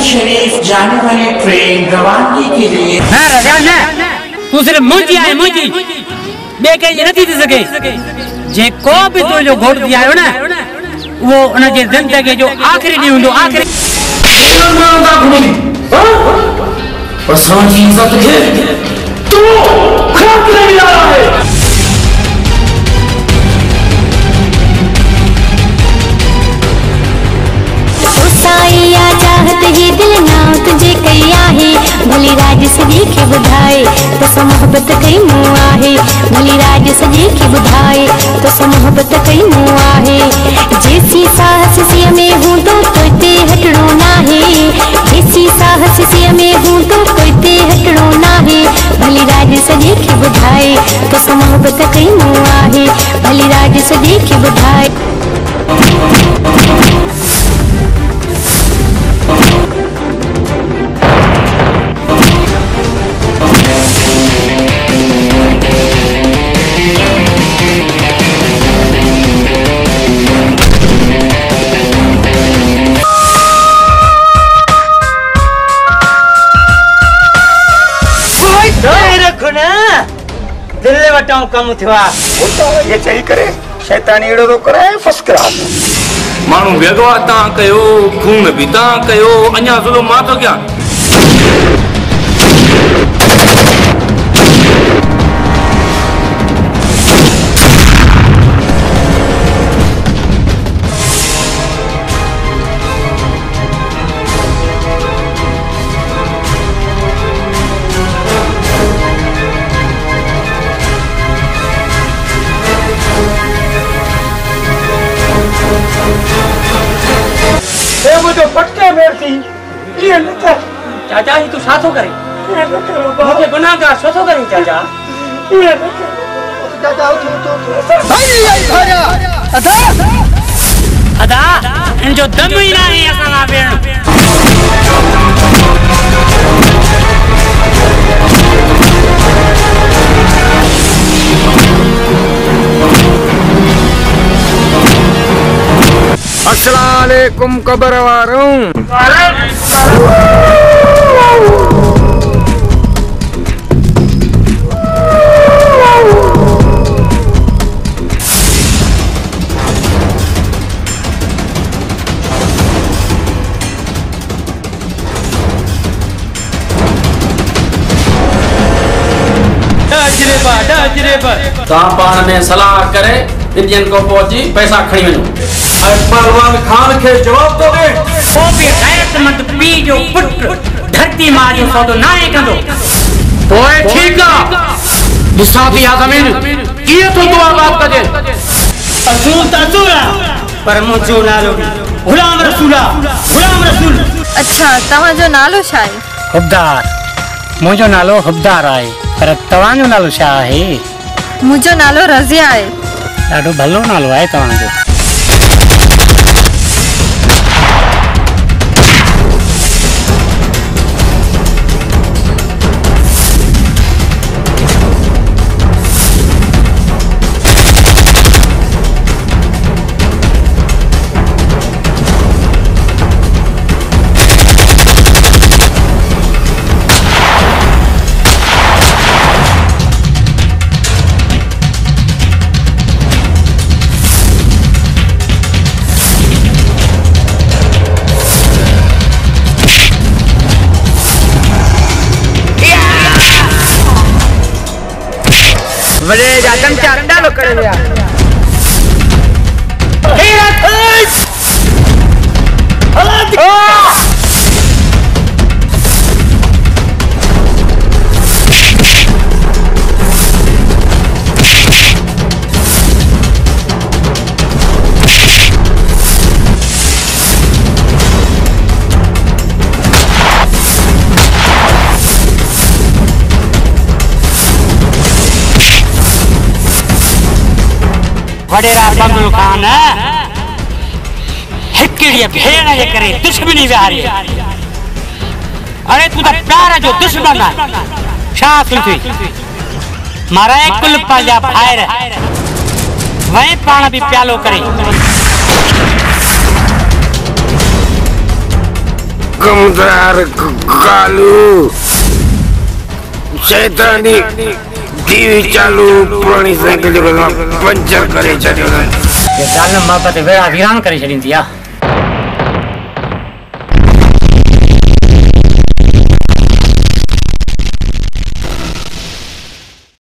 शरीफ जाने वाली ट्रेन रवानगी के लिए। तू सिर्फ मुंजी आए मुंजी बे के नथी थी सके जे को भी तो जो घोट दिया है ना वो उन जे जिंदगी जो आखिरी डी हुंदो आखिरी असां जी इज्जत के तू खराब करे आ रहा है। साईया चाहत ही दिल ना तुझे कई आहे भली राज सजी के बुधाए तो सो मोहब्बत कई मुँह आहे भली राज सजी के बुधाए तो सो मोहब्बत कई मुँह आहे जैसी साहस सिया में हूँ तो कोई हटड़ो ना है जैसी साहस सिया में हूँ तो कोई हटड़ो ना है भली राज सजी के बुधाए तो सो मोहब्बत कई मुँह आहे भली राज सजी के बुधाए। दिल्ली वटाऊं कम थिया ये चई करे शैतानी एड़ो तो करे फर्स्ट क्लास मानू बेगवा ता कयो खून भी ता कयो अन्या सुलो मा तो क्या मुझे पटके मेरती ये लता चाचा ही तू साथो करे मुझे गुनाहगार साथो करे चाचा ये चाचा उठ भाई आई भाया अदा अदा इन जो दम ही ना है असा ना भेण अस्सलामुअलैकुम कब्र वालों। पान में सलाह करे इंडियन को पहुंची पैसा खड़ी वनो पहलवान खान के जवाब तो दे ओ भी गैरतमंद पी जो पुट धरती मां जो सौदो नाए कंदो ओए ठीक आ दिसा थी आ जमीन किए तो दुआ बात कजे असूल तसूला पर मुझो नालो गुलाम रसूल। अच्छा तवा जो नालो छा है? हुब्दार मुझो नालो हुब्दार आहे पर तवा जो नालो छा आहे? मुझो नालो रज़िया है। ॾाढो भलो नालो आहे तवा जो। वजे जातन चांदा लो करे दिया वडेरा बंगलो खान हिकड़ी भेण जे करे दुश्मनी विहारी। अरे तू तो प्यार जो दुश्मन है छा सुथी मारा कुल पाजा फायर वही पाण भी प्यालो करे कमदार कालू शैतानी टीवी चालू पुरानी साइकिल जो पंचर करे छॾियो ये ज़ालिम बाबत वेड़ा वीरान करे छॾींदी आहे।